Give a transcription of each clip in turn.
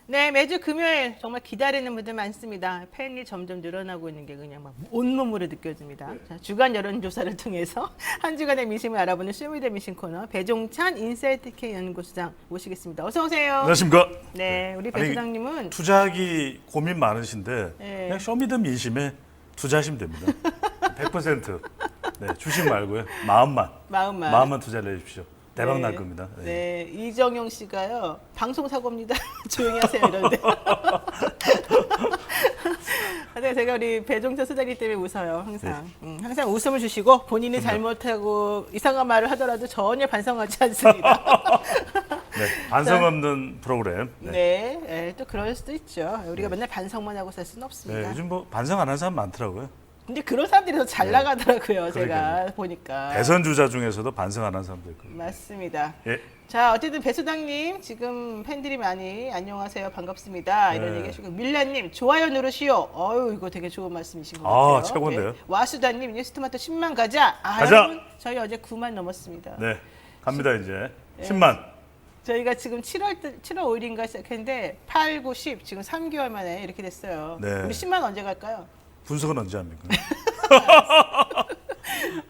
네, 매주 금요일 정말 기다리는 분들 많습니다. 팬이 점점 늘어나고 있는 게 그냥 막 온몸으로 느껴집니다. 자, 주간 여론조사를 통해서 한 주간의 민심을 알아보는 쇼미더 민심 코너 배종찬 인사이트K 연구소장 모시겠습니다. 어서 오세요. 안녕하십니까. 네, 우리 배 소장님은 투자하기 고민 많으신데 네. 그냥 쇼미더 민심에 투자하시면 됩니다. 100%. 네, 주식 말고요. 마음만 투자를 해주십시오. 대박 날 겁니다. 네. 네, 이정용 씨가요. 방송 사고입니다. 조용히 하세요 이러는데. 근데 제가 우리 배종찬 소장님 때문에 웃어요. 항상. 항상 웃음을 주시고 본인이 잘못하고 이상한 말을 하더라도 전혀 반성하지 않습니다. 네, 반성 없는 프로그램. 네, 네, 또 그럴 수도 있죠. 우리가 맨날 반성만 하고 살 수는 네, 없습니다. 요즘 뭐 반성 안 하는 사람 많더라고요. 근데 그런 사람들이 더 잘 나가더라고요. 제가 그러니까요. 보니까. 대선 주자 중에서도 반성 안 하는 사람도 있고. 맞습니다. 예. 자, 어쨌든 배 소장님 지금 팬들이 많이 안녕하세요 반갑습니다 이런 네. 얘기 해주시고 밀라님 좋아요 누르시오. 어유 이거 되게 좋은 말씀이신 것 같아요. 최고인데요. 네. 와수다님 뉴스토마토 10만 가자. 가자. 여러분 저희 어제 9만 넘었습니다. 네, 갑니다 이제. 네. 10만. 저희가 지금 7월 5일인가 시작했는데 8, 9, 10 지금 3개월 만에 이렇게 됐어요. 네. 우리 10만 언제 갈까요? 분석은 언제 합니까?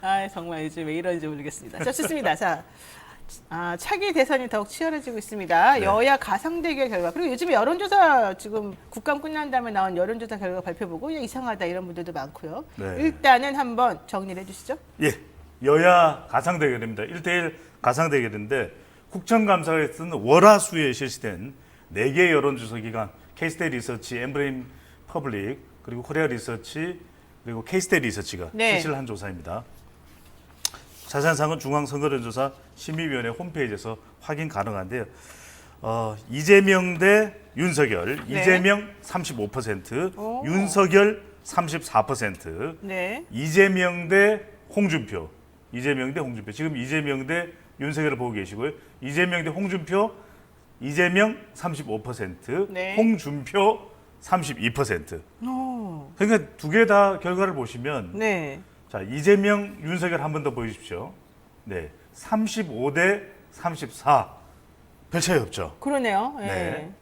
아 정말 요즘 왜 이런지 모르겠습니다. 자 좋습니다. 자. 차기 대선이 더욱 치열해지고 있습니다. 네. 여야 가상대결 결과 그리고 요즘에 여론조사 지금 국감 끝난 다음에 나온 여론조사 결과 발표 보고 이상하다 이런 분들도 많고요. 네. 일단은 한번 정리를 해주시죠. 예, 여야 가상 대결입니다. 1대1 가상 대결인데 국정감사에 쓴 월화수에 실시된 4개 여론조사 기관 K스테이 리서치, 엠브레인 퍼블릭, 그리고 코리아 리서치, 그리고 K스테이 리서치가 네. 실시를 한 조사입니다. 자세한 사항은 중앙선거론조사 심의위원회 홈페이지에서 확인 가능한데요. 이재명 대 윤석열, 네. 이재명 35%, 오. 윤석열 34%, 네. 이재명 대 홍준표. 지금 이재명 대 윤석열을 보고 계시고요. 이재명 대 홍준표. 이재명 35%, 네. 홍준표 32%. 오. 그러니까 두 개 다 결과를 보시면 네. 자, 이재명, 윤석열 한 번 더 보여주십시오. 네, 35대 34. 별 차이 없죠. 그러네요. 네. 네.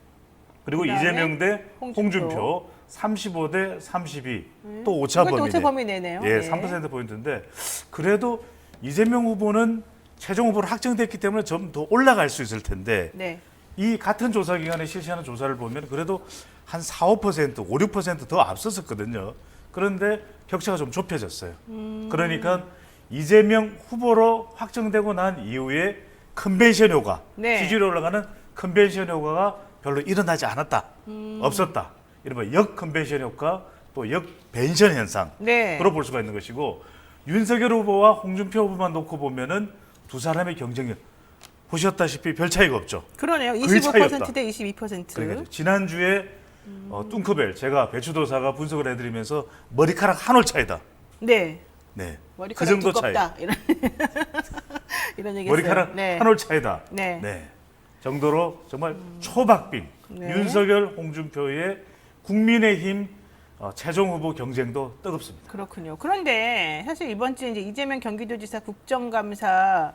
그리고 그다음에 이재명 대 홍준표. 홍준표 35대 32. 또 오차 이것도 범위네. 오차 범위 내네요. 예, 네. 3%포인트인데 그래도 이재명 후보는 최종 후보로 확정됐기 때문에 좀 더 올라갈 수 있을 텐데 네. 이 같은 조사 기관에 실시하는 조사를 보면 그래도 한 4, 5%, 5, 6%더 앞섰었거든요. 그런데 격차가 좀 좁혀졌어요. 그러니까 이재명 후보로 확정되고 난 이후에 컨벤션 효과, 네. 지지율이 올라가는 컨벤션 효과가 별로 일어나지 않았다. 없었다. 이른바 역컨벤션 효과, 또 역벤션 현상으로 네. 볼 수가 있는 것이고 윤석열 후보와 홍준표 후보만 놓고 보면은 두 사람의 경쟁력 보셨다시피 별 차이가 없죠. 그러네요. 거의 차이 없다. 25%대 22%. 그러니까 지난주에 뚱커벨 제가 배추도사가 분석을 해드리면서 머리카락 한 올 차이다. 네. 네, 머리카락 그 정도 두껍다. 이런 이런 얘기 머리카락 했어요. 네. 한 올 차이다. 네. 정도로 정말 초박빙 네. 윤석열, 홍준표의 국민의힘 최종 후보 경쟁도 뜨겁습니다. 그렇군요. 그런데 사실 이번 주에 이제 이재명 경기도지사 국정감사가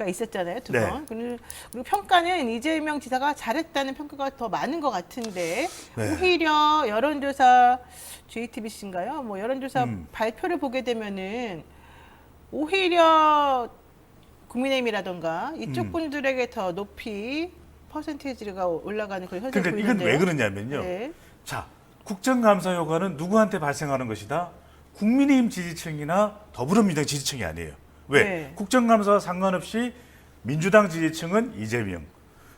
있었잖아요, 두 네. 번. 그리고 평가는 이재명 지사가 잘했다는 평가가 더 많은 것 같은데 네. 오히려 여론조사 JTBC인가요? 뭐 여론조사 발표를 보게 되면은 오히려 국민의힘이라던가 이쪽 분들에게 더 높이 퍼센테이지가 올라가는 그런 현상이 그러니까 이건 보이는데요. 왜 그러냐면요. 네. 자, 국정감사 효과는 누구한테 발생하는 것이다? 국민의힘 지지층이나 더불어민주당 지지층이 아니에요. 왜? 네. 국정감사와 상관없이 민주당 지지층은 이재명,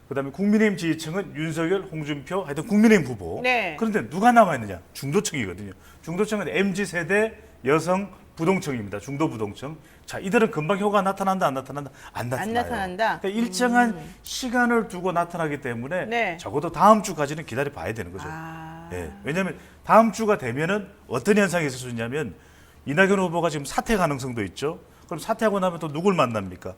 그다음에 국민의힘 지지층은 윤석열, 홍준표, 하여튼 국민의힘 후보. 네. 그런데 누가 남아 있느냐? 중도층이거든요. 중도층은 MZ 세대 여성 부동층입니다. 중도 부동층. 자, 이들은 금방 효과가 나타난다, 안 나타난다? 안 나타나요. 안 나타난다. 그러니까 일정한 시간을 두고 나타나기 때문에 네. 적어도 다음 주까지는 기다려 봐야 되는 거죠. 아. 예, 왜냐하면 다음 주가 되면은 어떤 현상이 있을 수 있냐면 이낙연 후보가 지금 사퇴 가능성도 있죠. 그럼 사퇴하고 나면 또 누굴 만납니까?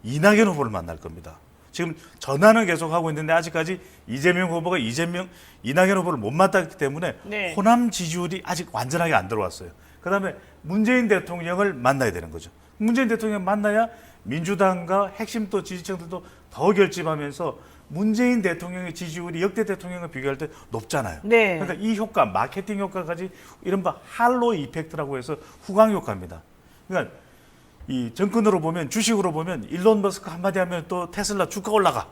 이낙연 후보를 만날 겁니다. 지금 전화는 계속 하고 있는데 아직까지 이재명 후보가 이낙연 후보를 못 만났기 때문에 네. 호남 지지율이 아직 완전하게 안 들어왔어요. 그다음에 문재인 대통령을 만나야 되는 거죠. 문재인 대통령 만나야 민주당과 핵심 또 지지층들도 더 결집하면서 문재인 대통령의 지지율이 역대 대통령과 비교할 때 높잖아요. 네. 그러니까 이 효과, 마케팅 효과까지 이른바 할로 이펙트라고 해서 후광 효과입니다. 그러니까 이 정권으로 보면, 주식으로 보면 일론 머스크 한마디 하면 또 테슬라 주가 올라가.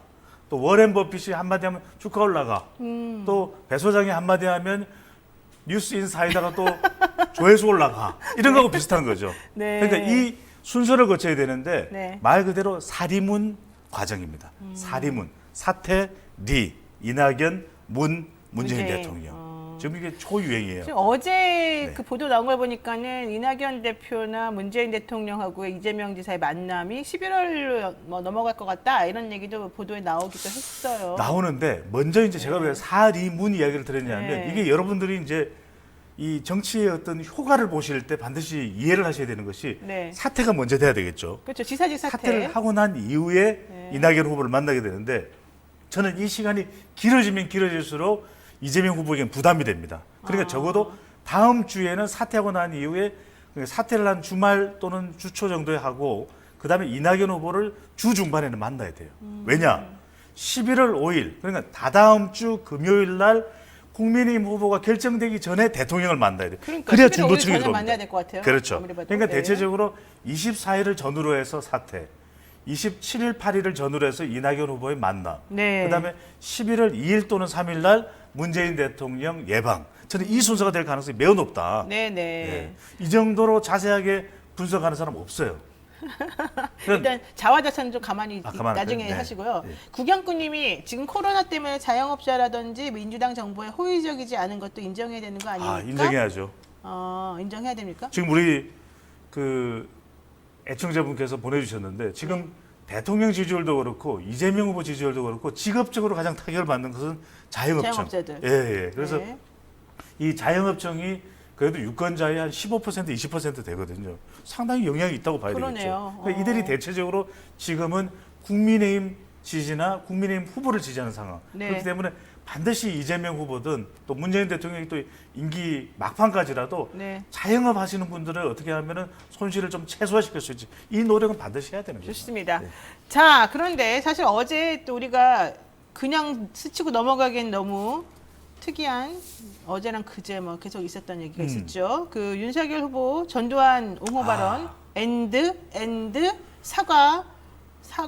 또 워렌 버핏이 한마디 하면 주가 올라가. 또 배 소장이 한마디 하면 뉴스 인사이더가 또 조회수 올라가. 이런 거하고 비슷한 거죠. 네. 그러니까 이 순서를 거쳐야 되는데 네. 말 그대로 사리문 과정입니다. 사리문, 사태, 리, 이낙연, 문재인 대통령. 지금 이게 초유행이에요. 지금 어제 네. 그 보도 나온 걸 보니까는 이낙연 대표나 문재인 대통령하고 이재명 지사의 만남이 11월로 뭐 넘어갈 것 같다 이런 얘기도 보도에 나오기도 했어요. 나오는데 먼저 이제 제가 왜 사리문 이야기를 드렸냐면 네. 이게 여러분들이 이제 이 정치의 어떤 효과를 보실 때 반드시 이해를 하셔야 되는 것이 네. 사태가 먼저 돼야 되겠죠. 그렇죠. 지사직 사태. 사태를 하고 난 이후에 네. 이낙연 후보를 만나게 되는데 저는 이 시간이 길어지면 길어질수록 이재명 후보에게는 부담이 됩니다. 그러니까 적어도 다음 주에는 사퇴하고 난 이후에 사퇴를 한 주말 또는 주초 정도에 하고 그다음에 이낙연 후보를 주 중반에는 만나야 돼요. 왜냐? 11월 5일 그러니까 다다음 주 금요일 날 국민의힘 후보가 결정되기 전에 대통령을 만나야 돼요. 그러니까 그래야 11월 5일 중도층이 전에 들어옵니다. 만나야 될 것 같아요. 그렇죠. 아무리 봐도. 그러니까 네. 대체적으로 24일을 전후로 해서 사퇴, 27일, 8일을 전후로 해서 이낙연 후보의 만남, 네. 그다음에 11월 2일 또는 3일 날 문재인 대통령 예방. 저는 이 순서가 될 가능성이 매우 높다. 네네. 예. 이 정도로 자세하게 분석하는 사람 없어요. 일단 자화자찬 좀 가만히 가만히 나중에 네. 하시고요. 네. 구경꾼님이 지금 코로나 때문에 자영업자라든지 민주당 정부에 호의적이지 않은 것도 인정해야 되는 거 아닙니까? 인정해야죠. 인정해야 됩니까? 지금 우리 그 애청자분께서 보내주셨는데 지금 대통령 지지율도 그렇고 이재명 후보 지지율도 그렇고 직업적으로 가장 타격을 받는 것은 자영업청. 자영업자들. 예. 그래서 네. 이 자영업청이 그래도 유권자의 한 15% 20% 되거든요. 상당히 영향이 있다고 봐야 그러네요. 되겠죠. 그러니까 이들이 대체적으로 지금은 국민의힘 지지나 국민의힘 후보를 지지하는 상황. 네. 그렇기 때문에 반드시 이재명 후보든 또 문재인 대통령이 또 임기 막판까지라도 네. 자영업 하시는 분들을 어떻게 하면은 손실을 좀 최소화시킬 수 있지. 이 노력은 반드시 해야 되는 거죠. 좋습니다. 네. 자, 그런데 사실 어제 또 우리가 그냥 스치고 넘어가기엔 너무 특이한 어제랑 그제 뭐 계속 있었던 얘기가 있었죠. 그 윤석열 후보 전두환 옹호 발언, 엔드 사과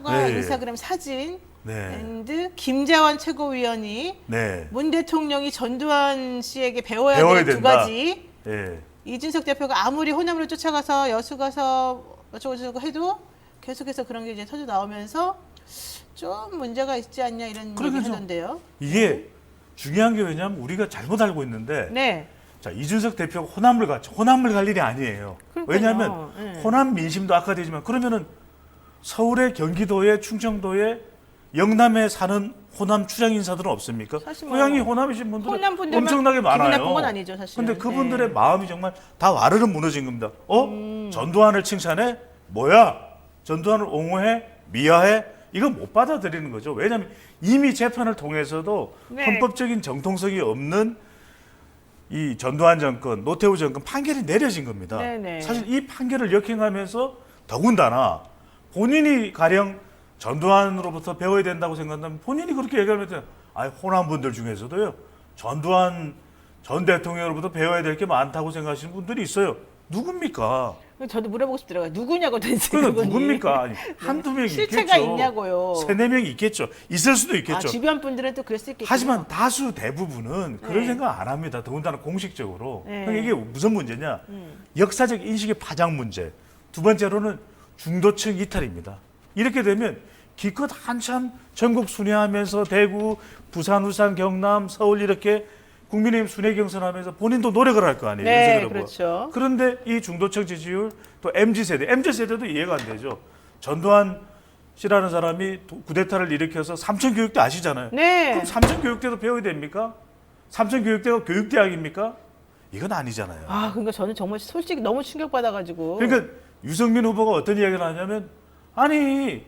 네. 인스타그램 사진, 네. 엔드 김재원 최고위원이 네. 문 대통령이 전두환 씨에게 배워야 배워야 될 두 된다. 가지. 예. 이준석 대표가 아무리 호남으로 쫓아가서 여수 가서 어쩌고저쩌고 해도 계속해서 그런 게 이제 터져 나오면서 좀 문제가 있지 않냐 이런 얘기 그러겠죠. 하던데요. 이게 중요한 게 왜냐하면 우리가 잘못 알고 있는데 네. 자, 이준석 대표가 호남을 갔죠. 호남을 갈 일이 아니에요. 그러니까요. 왜냐하면 네. 호남 민심도 악화되지만 그러면은 서울에, 경기도에, 충청도에, 영남에 사는 호남 출향 인사들은 없습니까? 사실 뭐 고향이 호남이신 분들은 호남 분들만 엄청나게 기분 많아요. 나쁜 건 아니죠, 사실. 근데 그분들의 네. 마음이 정말 다 와르르 무너진 겁니다. 전두환을 칭찬해? 뭐야? 전두환을 옹호해? 미화해? 이거 못 받아들이는 거죠. 왜냐하면 이미 재판을 통해서도 네. 헌법적인 정통성이 없는 이 전두환 정권, 노태우 정권 판결이 내려진 겁니다. 네네. 사실 이 판결을 역행하면서 더군다나 본인이 가령 전두환으로부터 배워야 된다고 생각한다면 본인이 그렇게 얘기하면 호남 분들 중에서도요. 전두환 전 대통령으로부터 배워야 될 게 많다고 생각하시는 분들이 있어요. 누굽니까? 저도 물어보고 싶더라고요. 누구냐고 도대체 그러니까 그분이. 누굽니까? 아니, 한두 명이 실체가 있겠죠. 있냐고요. 세네 명이 있겠죠. 있을 수도 있겠죠. 주변 분들은 또 그럴 수 있겠죠. 하지만 다수 대부분은 그런 네. 생각 안 합니다. 더군다나 공식적으로. 네. 그러니까 이게 무슨 문제냐? 역사적 인식의 파장 문제. 두 번째로는 중도층 이탈입니다. 이렇게 되면 기껏 한참 전국 순회하면서 대구, 부산, 울산, 경남, 서울 이렇게 국민의힘 순회 경선하면서 본인도 노력을 할 거 아니에요. 네, 윤석열 후보가. 그렇죠. 그런데 이 중도층 지지율 또 MZ세대도 이해가 안 되죠. 전두환 씨라는 사람이 쿠데타를 일으켜서 삼천교육대 아시잖아요. 네. 그럼 삼천교육대도 배워야 됩니까? 삼천교육대가 교육대학입니까? 이건 아니잖아요. 그러니까 저는 정말 솔직히 너무 충격받아가지고. 그러니까 유승민 후보가 어떤 이야기를 하냐면 아니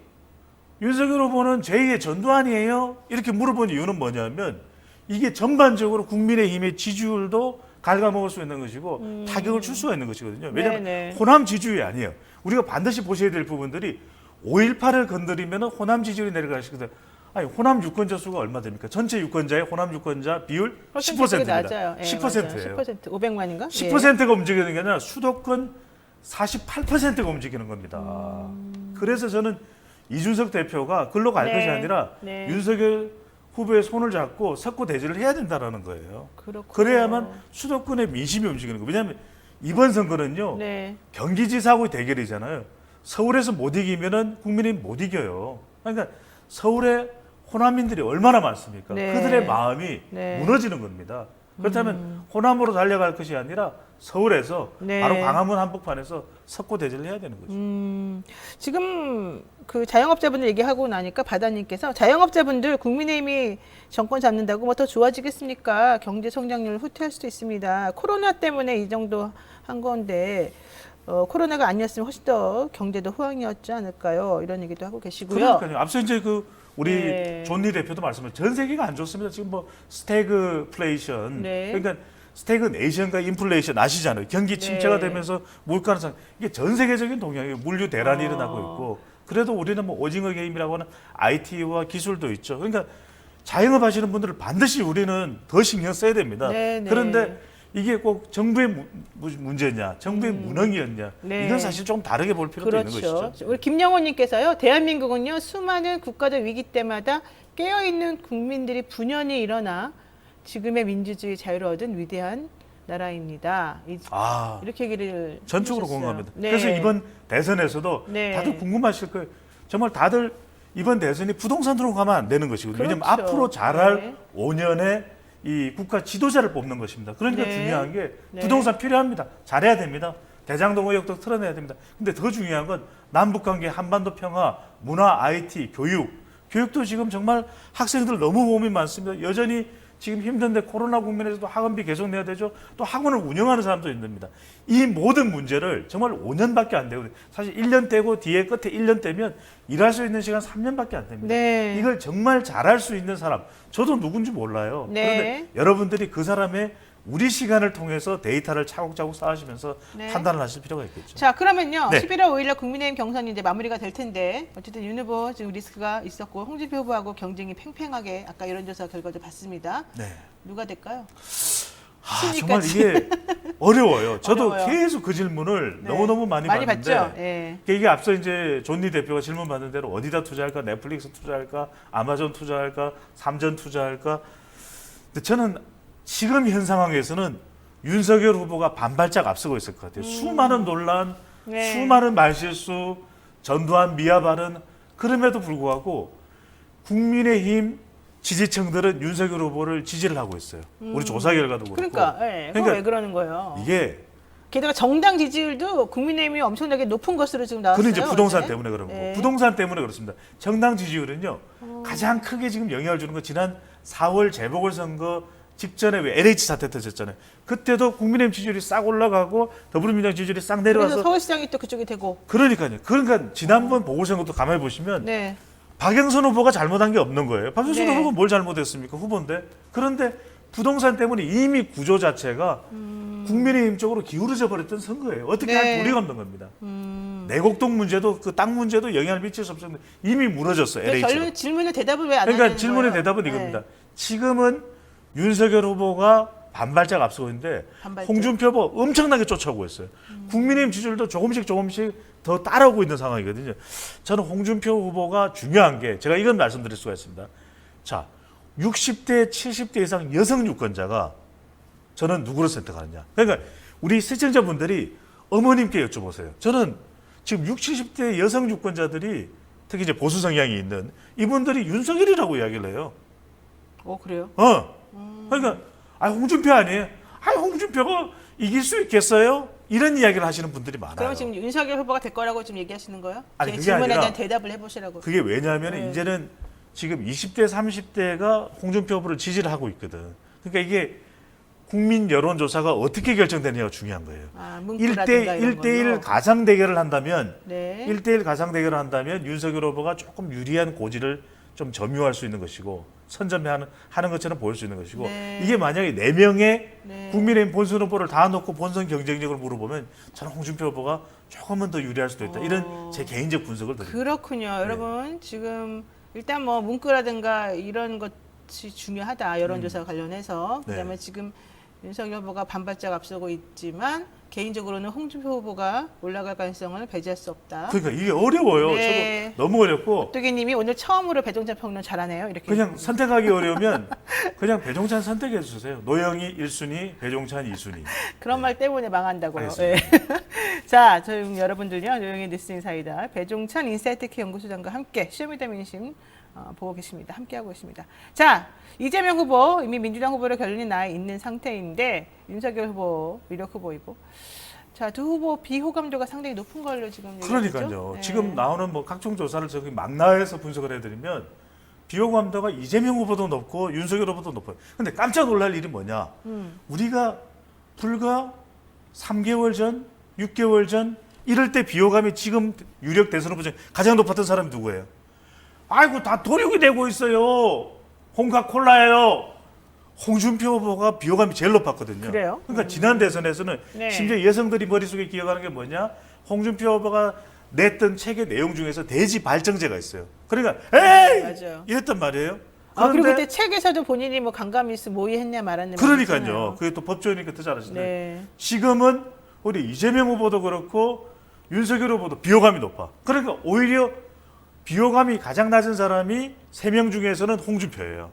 윤석열 후보는 제2의 전두환이에요? 이렇게 물어본 이유는 뭐냐면 이게 전반적으로 국민의힘의 지지율도 갉아먹을 수 있는 것이고 타격을 줄 수가 있는 것이거든요. 왜냐하면 네네. 호남 지지율이 아니에요. 우리가 반드시 보셔야 될 부분들이 5.18을 건드리면 호남 지지율이 내려갈 수 있거든요. 아니 호남 유권자 수가 얼마 됩니까? 전체 유권자의 호남 유권자 비율 퍼센트가 10%입니다. 낮아요. 예, 10%예요. 10% 500만인가? 10%가 움직이는 게 아니라 수도권 48%가 움직이는 겁니다. 그래서 저는 이준석 대표가 글로 갈 네. 것이 아니라 네. 윤석열 후보의 손을 잡고 석고 대지를 해야 된다라는 거예요. 그렇군요. 그래야만 수도권의 민심이 움직이는 거예요. 왜냐하면 이번 선거는요. 네. 경기지사하고의 대결이잖아요. 서울에서 못 이기면은 국민이 못 이겨요. 그러니까 서울에 호남민들이 얼마나 많습니까? 네. 그들의 마음이 네. 무너지는 겁니다. 그렇다면 호남으로 달려갈 것이 아니라 서울에서 네. 바로 광화문 한복판에서 석고 대전을 해야 되는 거죠. 지금 그 자영업자분들 얘기하고 나니까 바다님께서 자영업자분들 국민의힘이 정권 잡는다고 뭐 더 좋아지겠습니까? 경제 성장률 후퇴할 수도 있습니다. 코로나 때문에 이 정도 한 건데 코로나가 아니었으면 훨씬 더 경제도 호황이었지 않을까요? 이런 얘기도 하고 계시고요. 그러니까요. 앞서 이제 우리 네. 존리 대표도 말씀을 전 세계가 안 좋습니다. 지금 뭐 스태그플레이션 네. 그러니까 스태그네이션과 인플레이션 아시잖아요. 경기 침체가 네. 되면서 물가는 이게 전 세계적인 동향이에요. 물류 대란이 아. 일어나고 있고 그래도 우리는 뭐 오징어 게임이라고 하는 IT와 기술도 있죠. 그러니까 자영업 하시는 분들을 반드시 우리는 더 신경 써야 됩니다. 네, 네. 그런데 이게 꼭 정부의 문제냐, 정부의 무능이었냐 네. 이건 사실 좀 다르게 볼 필요도 있는 것이죠. 우리 김영호님께서요. 대한민국은요 수많은 국가적 위기 때마다 깨어 있는 국민들이 분연히 일어나 지금의 민주주의 자유를 얻은 위대한 나라입니다. 이렇게 얘기를 전적으로 해주셨어요. 공감합니다. 네. 그래서 이번 대선에서도 네. 다들 궁금하실 거예요. 정말 다들 이번 대선이 부동산으로 가면 안 되는 것이거든요. 왜냐하면 그렇죠. 앞으로 잘할 네. 5년의 이 국가 지도자를 뽑는 것입니다. 그러니까 네. 중요한 게 네. 부동산 필요합니다. 잘해야 됩니다. 대장동 의혹도 털어내야 됩니다. 근데 더 중요한 건 남북관계, 한반도 평화, 문화, IT, 교육도 지금 정말 학생들 너무 고민이 많습니다. 여전히 지금 힘든데 코로나 국면에서도 학원비 계속 내야 되죠. 또 학원을 운영하는 사람도 있습니다. 이 모든 문제를 정말 5년밖에 안 되거든요. 사실 1년 떼고 뒤에 끝에 1년 떼면 일할 수 있는 시간 3년밖에 안 됩니다. 네. 이걸 정말 잘할 수 있는 사람, 저도 누군지 몰라요. 네. 그런데 여러분들이 그 사람의 우리 시간을 통해서 데이터를 차곡차곡 쌓으시면서 네. 판단을 하실 필요가 있겠죠. 자, 그러면요. 네. 11월 5일날 국민의힘 경선이 이제 마무리가 될 텐데 어쨌든 윤 후보 지금 리스크가 있었고 홍준표 후보하고 경쟁이 팽팽하게 아까 여론조사 결과도 봤습니다. 네. 누가 될까요? 정말 이게 어려워요. 저도 어려워요. 계속 그 질문을 네. 너무너무 많이 받는데 봤죠. 예. 이게 앞서 이제 존니 대표가 질문 받는 대로 어디다 투자할까? 넷플릭스 투자할까? 아마존 투자할까? 삼전 투자할까? 근데 저는 지금 현 상황에서는 윤석열 후보가 반발짝 앞서고 있을 것 같아요. 수많은 논란, 네. 수많은 말실수, 전두환 미아 발언 그럼에도 불구하고 국민의힘 지지층들은 윤석열 후보를 지지를 하고 있어요. 우리 조사 결과도 그렇고. 그러니까, 예. 그거 왜 그러는 거예요? 이게 게다가 정당 지지율도 국민의힘이 엄청나게 높은 것으로 지금 나왔어요. 그는 이제 부동산 어제. 때문에 그런 거고 네. 부동산 때문에 그렇습니다. 정당 지지율은요 가장 크게 지금 영향을 주는 건 지난 4월 재보궐선거 직전에 왜 LH 사태 터졌잖아요. 그때도 국민의힘 지지율이 싹 올라가고 더불어민주당 지지율이 싹 그래서 내려와서 서울시장이 또 그쪽이 되고. 그러니까 지난번 보궐선거도 가만히 보시면 네. 박영선 후보가 잘못한 게 없는 거예요. 박영선 네. 후보가 뭘 잘못했습니까? 후보인데. 그런데 부동산 때문에 이미 구조 자체가 국민의힘 쪽으로 기울어져 버렸던 선거예요. 어떻게 네. 할 도리가 없는 겁니다. 내곡동 문제도 그 땅 문제도 영향을 미칠 수 없었는데 이미 무너졌어요. 그 LH로. 질문에 대답을 왜 안 하는 그러니까 거예요? 질문의 대답은 네. 이겁니다. 지금은 윤석열 후보가 반발짝 앞서고 있는데 반발짝. 홍준표 후보 엄청나게 쫓아오고 있어요. 국민의힘 지지율도 조금씩 더 따라오고 있는 상황이거든요. 저는 홍준표 후보가 중요한 게 제가 이건 말씀드릴 수가 있습니다. 자, 60대, 70대 이상 여성 유권자가 저는 누구를 선택하느냐. 그러니까 우리 시청자분들이 어머님께 여쭤보세요. 저는 지금 60, 70대 여성 유권자들이 특히 이제 보수 성향이 있는 이분들이 윤석열이라고 이야기를 해요. 그래요? 그러니까 홍준표 아니에요? 홍준표가 이길 수 있겠어요? 이런 이야기를 하시는 분들이 많아요. 그럼 지금 윤석열 후보가 될 거라고 지금 얘기하시는 거예요? 아니, 제 그게 질문에 아니라 대한 대답을 해보시라고. 그게 왜냐하면 네. 이제는 지금 20대, 30대가 홍준표 후보를 지지를 하고 있거든. 그러니까 이게 국민 여론조사가 어떻게 결정되느냐가 중요한 거예요. 문구라든가 이런 1대1 걸로. 가상 대결을 한다면 네. 1대1 가상 대결을 한다면 윤석열 후보가 조금 유리한 고지를 좀 점유할 수 있는 것이고 선점하는 것처럼 보일 수 있는 것이고 네. 이게 만약에 4명의 네. 국민의힘 본선 후보를 다 놓고 본선 경쟁력을 물어보면 저는 홍준표 후보가 조금은 더 유리할 수도 있다. 이런 제 개인적 분석을 드립니다. 그렇군요. 여러분 지금 일단 뭐 문구라든가 이런 것이 중요하다. 여론조사 관련해서. 네. 그다음에 지금 윤석열 후보가 반발짝 앞서고 있지만 개인적으로는 홍준표 후보가 올라갈 가능성을 배제할 수 없다. 그러니까 이게 어려워요. 네. 저도 너무 어렵고 뚜기님이 오늘 처음으로 배종찬 평론 잘하네요. 이렇게. 그냥 선택하기 어려우면 그냥 배종찬 선택해 주세요. 노영희 1순위, 배종찬 2순위. 그런 말 때문에 망한다고요. 알겠습니다. 네. 자, 저희 여러분들요. 노영의 뉴스 사이다 배종찬 인사이트K 연구소장과 함께 쇼미더민심 보고 계십니다. 함께하고 계십니다. 자, 이재명 후보 이미 민주당 후보로 결론이 나 있는 상태인데 윤석열 후보 유력 후보이고 자, 두 후보 비호감도가 상당히 높은 걸로 지금 얘기하죠. 그러니까요. 네. 지금 나오는 뭐 각종 조사를 저기 망라해서 분석을 해드리면 비호감도가 이재명 후보도 높고 윤석열 후보도 높아요. 근데 깜짝 놀랄 일이 뭐냐? 우리가 불과 3개월 전, 6개월 전 이럴 때 비호감이 지금 유력 대선 후보 중에 가장 높았던 사람이 누구예요? 아이고 다 도륙이 되고 있어요. 홍카콜라예요. 홍준표 후보가 비호감이 제일 높았거든요. 그래요? 그러니까 지난 대선에서는 네. 심지어 여성들이 머릿속에 기억하는 게 뭐냐? 홍준표 후보가 냈던 책의 내용 중에서 대지 발정제가 있어요. 그러니까 에이! 맞아요. 이랬단 말이에요. 그리고 그런데 그때 책에서도 본인이 뭐 강감일수 모의했냐 말았냐. 그러니까요. 그게 또 법조인이니까 더 잘하시네. 네. 지금은 우리 이재명 후보도 그렇고 윤석열 후보도 비호감이 높아. 그러니까 오히려 비호감이 가장 낮은 사람이 3명 중에서는 홍준표예요.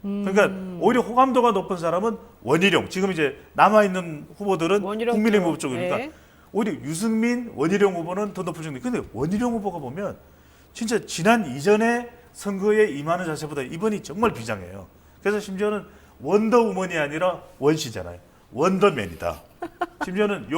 그러니까 오히려 호감도가 높은 사람은 원희룡. 지금 이제 남아있는 후보들은 원희룡 국민의힘 후보 쪽. 쪽이니까 네. 오히려 유승민, 원희룡 후보는 더 높은 정도. 근데 원희룡 후보가 보면 진짜 지난 이전에 선거에 임하는 자세보다 이번이 정말 비장해요. 그래서 심지어는 원더우먼이 아니라 원시잖아요. 원더맨이다. 심지어는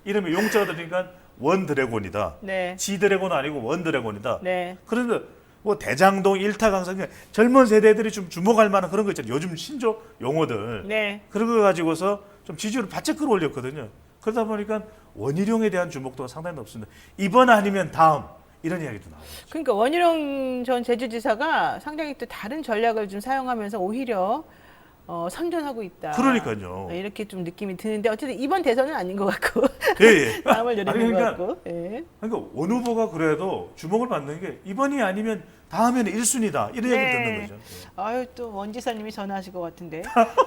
이름에 용자가 들으니까 원드래곤이다. 네. 지드래곤 아니고 원드래곤이다. 네. 그런데 뭐 대장동, 일타강사 젊은 세대들이 좀 주목할 만한 그런 거 있잖아요. 요즘 신조 용어들. 네. 그런 거 가지고서 좀 지지율을 바짝 끌어올렸거든요. 그러다 보니까 원희룡에 대한 주목도가 상당히 높습니다. 이번 아니면 다음 이런 이야기도 나와요. 그러니까 원희룡 전 제주지사가 상당히 또 다른 전략을 좀 사용하면서 오히려 선전하고 있다. 그러니까요. 이렇게 좀 느낌이 드는데 어쨌든 이번 대선은 아닌 것 같고 예, 예. 다음을 노리는 아니, 그러니까, 것 같고. 예. 그러니까 원 후보가 그래도 주목을 받는 게 이번이 아니면 다음에는 1순위다 이런 얘기를 듣는 거죠. 예. 아유 또 원지사님이 전화하실 것 같은데.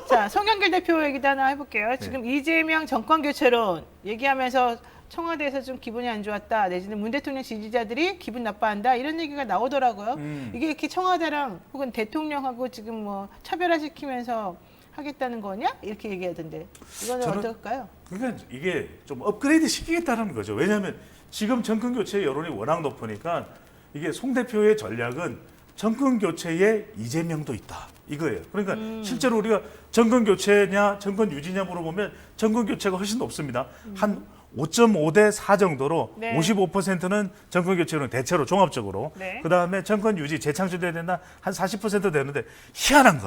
자, 송영길 대표 얘기도 하나 해볼게요. 지금 이재명 정권 교체론 얘기하면서 청와대에서 좀 기분이 안 좋았다. 내지는 문 대통령 지지자들이 기분 나빠한다. 이런 얘기가 나오더라고요. 이게 이렇게 청와대랑 혹은 대통령하고 지금 뭐 차별화시키면서 하겠다는 거냐? 이렇게 얘기하던데. 이거는 저는 어떨까요? 그러니까 이게 좀 업그레이드 시키겠다는 거죠. 왜냐하면 지금 정권 교체 여론이 워낙 높으니까 이게 송 대표의 전략은 정권 교체에 이재명도 있다 이거예요. 그러니까 실제로 우리가 정권 교체냐 정권 유지냐 물어보면 정권 교체가 훨씬 높습니다. 한 5.5대 4 정도로 네. 55%는 정권 교체는 대체로 종합적으로 네. 그다음에 정권 유지 재창출돼야 된다 한 40% 되는데 희한한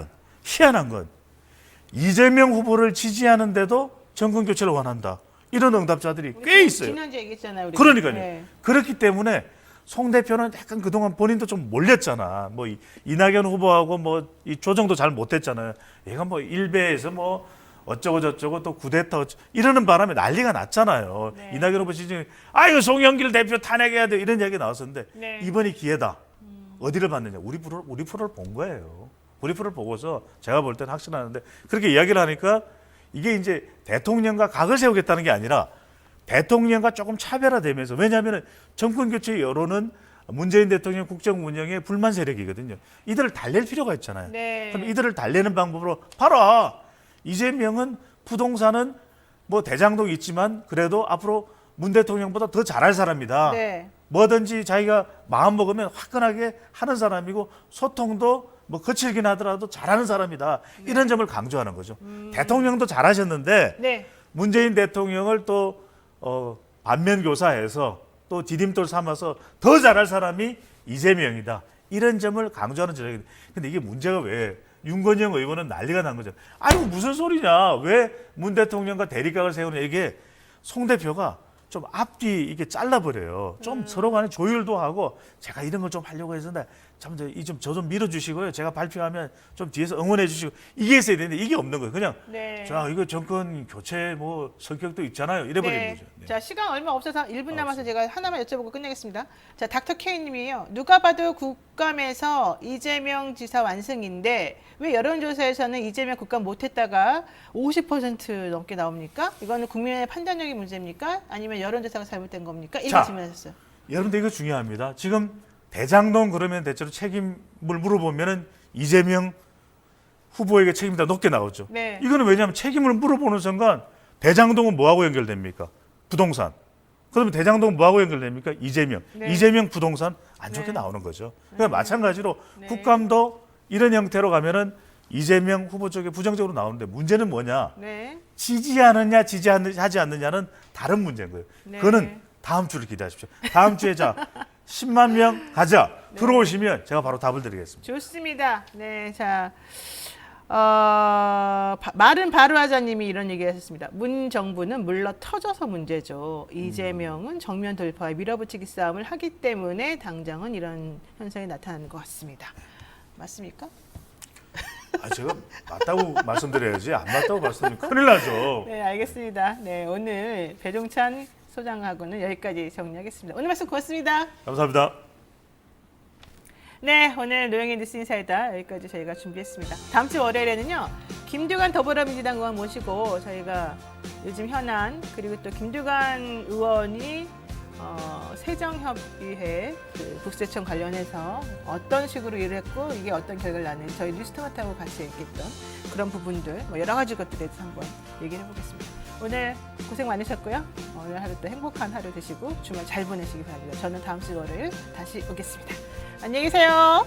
건 이재명 후보를 지지하는데도 정권 교체를 원한다. 이런 응답자들이 꽤 있어요. 지난주에 얘기했잖아요. 우리. 그러니까요. 네. 그렇기 때문에 송 대표는 약간 그동안 본인도 좀 몰렸잖아. 뭐 이낙연 후보하고 뭐 이 조정도 잘 못했잖아요. 얘가 뭐 일베에서 뭐 어쩌고 저쩌고 또 구데타 이러는 바람에 난리가 났잖아요. 네. 이낙연 후보 시즌에 아이고 송영길 대표 탄핵해야 돼 이런 얘기 나왔었는데 네. 이번이 기회다. 어디를 봤느냐? 우리 프로를 본 거예요. 우리 프로를 보고서 제가 볼 때는 확신하는데 그렇게 이야기를 하니까 이게 이제 대통령과 각을 세우겠다는 게 아니라 대통령과 조금 차별화되면서 왜냐하면 정권 교체 여론은 문재인 대통령 국정 운영에 불만 세력이거든요. 이들을 달랠 필요가 있잖아요. 네. 그럼 이들을 달래는 방법으로 봐라. 이재명은 부동산은 뭐 대장동 있지만 그래도 앞으로 문 대통령보다 더 잘할 사람이다. 네. 뭐든지 자기가 마음 먹으면 화끈하게 하는 사람이고 소통도 뭐 거칠긴 하더라도 잘하는 사람이다. 이런 점을 강조하는 거죠. 대통령도 잘하셨는데 네. 문재인 대통령을 또 반면 교사해서 또 디딤돌 삼아서 더 잘할 사람이 이재명이다. 이런 점을 강조하는 전략인데 근데 이게 문제가 왜 윤건영 의원은 난리가 난 거죠. 아이고 무슨 소리냐. 왜 문 대통령과 대립각을 세우는 이게 송 대표가 좀 앞뒤 이게 잘라버려요. 좀 서로 간에 조율도 하고 제가 이런 걸 좀 하려고 했는데 참 저 좀 밀어주시고요. 제가 발표하면 좀 뒤에서 응원해 주시고 이게 있어야 되는데 이게 없는 거예요. 그냥 네. 자 이거 정권 교체 뭐 성격도 있잖아요. 이래버리는 네. 거죠. 네. 자, 시간 얼마 없어서 1분 남아서 제가 하나만 여쭤보고 끝내겠습니다. 자, 닥터 K님이에요. 누가 봐도 국감에서 이재명 지사 완승인데 왜 여론조사에서는 이재명 국감 못했다가 50% 넘게 나옵니까? 이거는 국민의 판단력이 문제입니까? 아니면 여론조사가 잘못된 겁니까? 이렇게 자. 질문하셨어요. 여러분들 이거 중요합니다. 지금 대장동 그러면 대체로 책임을 물어보면은 이재명 후보에게 책임이 다 높게 나오죠. 네. 이거는 왜냐하면 책임을 물어보는 순간 대장동은 뭐하고 연결됩니까? 부동산. 그러면 대장동 뭐하고 연결됩니까? 이재명. 네. 이재명 부동산 안 좋게 네. 나오는 거죠. 그러니까 마찬가지로 네. 국감도 이런 형태로 가면은 이재명 후보 쪽에 부정적으로 나오는데 문제는 뭐냐? 네. 지지하느냐 지지하지 않느냐는 다른 문제인 거예요. 네. 그거는 다음 주를 기대하십시오. 다음 주에 자 10만 명 가자 들어오시면 제가 바로 답을 드리겠습니다. 좋습니다. 네, 자, 말은 바로 하자님이 이런 얘기하셨습니다. 문 정부는 물러 터져서 문제죠. 이재명은 정면 돌파와 밀어붙이기 싸움을 하기 때문에 당장은 이런 현상이 나타나는 것 같습니다. 맞습니까? 제가 맞다고 말씀드려야지 안 맞다고 말씀드리면 큰일 나죠. 네, 알겠습니다. 네, 오늘 배종찬 소장하고는 여기까지 정리하겠습니다. 오늘 말씀 고맙습니다. 감사합니다. 네, 오늘 노영희 뉴스 인사이다 여기까지 저희가 준비했습니다. 다음 주 월요일에는요, 김두관 더불어민주당 의원 모시고 저희가 요즘 현안 그리고 또 김두관 의원이 세정협의회 그 국세청 관련해서 어떤 식으로 일을 했고 이게 어떤 결과를 낳는지 저희 뉴스토마토하고 같이 얘기했던 그런 부분들 뭐 여러 가지 것들에 대해서 한번 얘기를 해보겠습니다. 오늘 고생 많으셨고요. 오늘 하루 또 행복한 하루 되시고 주말 잘 보내시기 바랍니다. 저는 다음 주 월요일 다시 오겠습니다. 안녕히 계세요.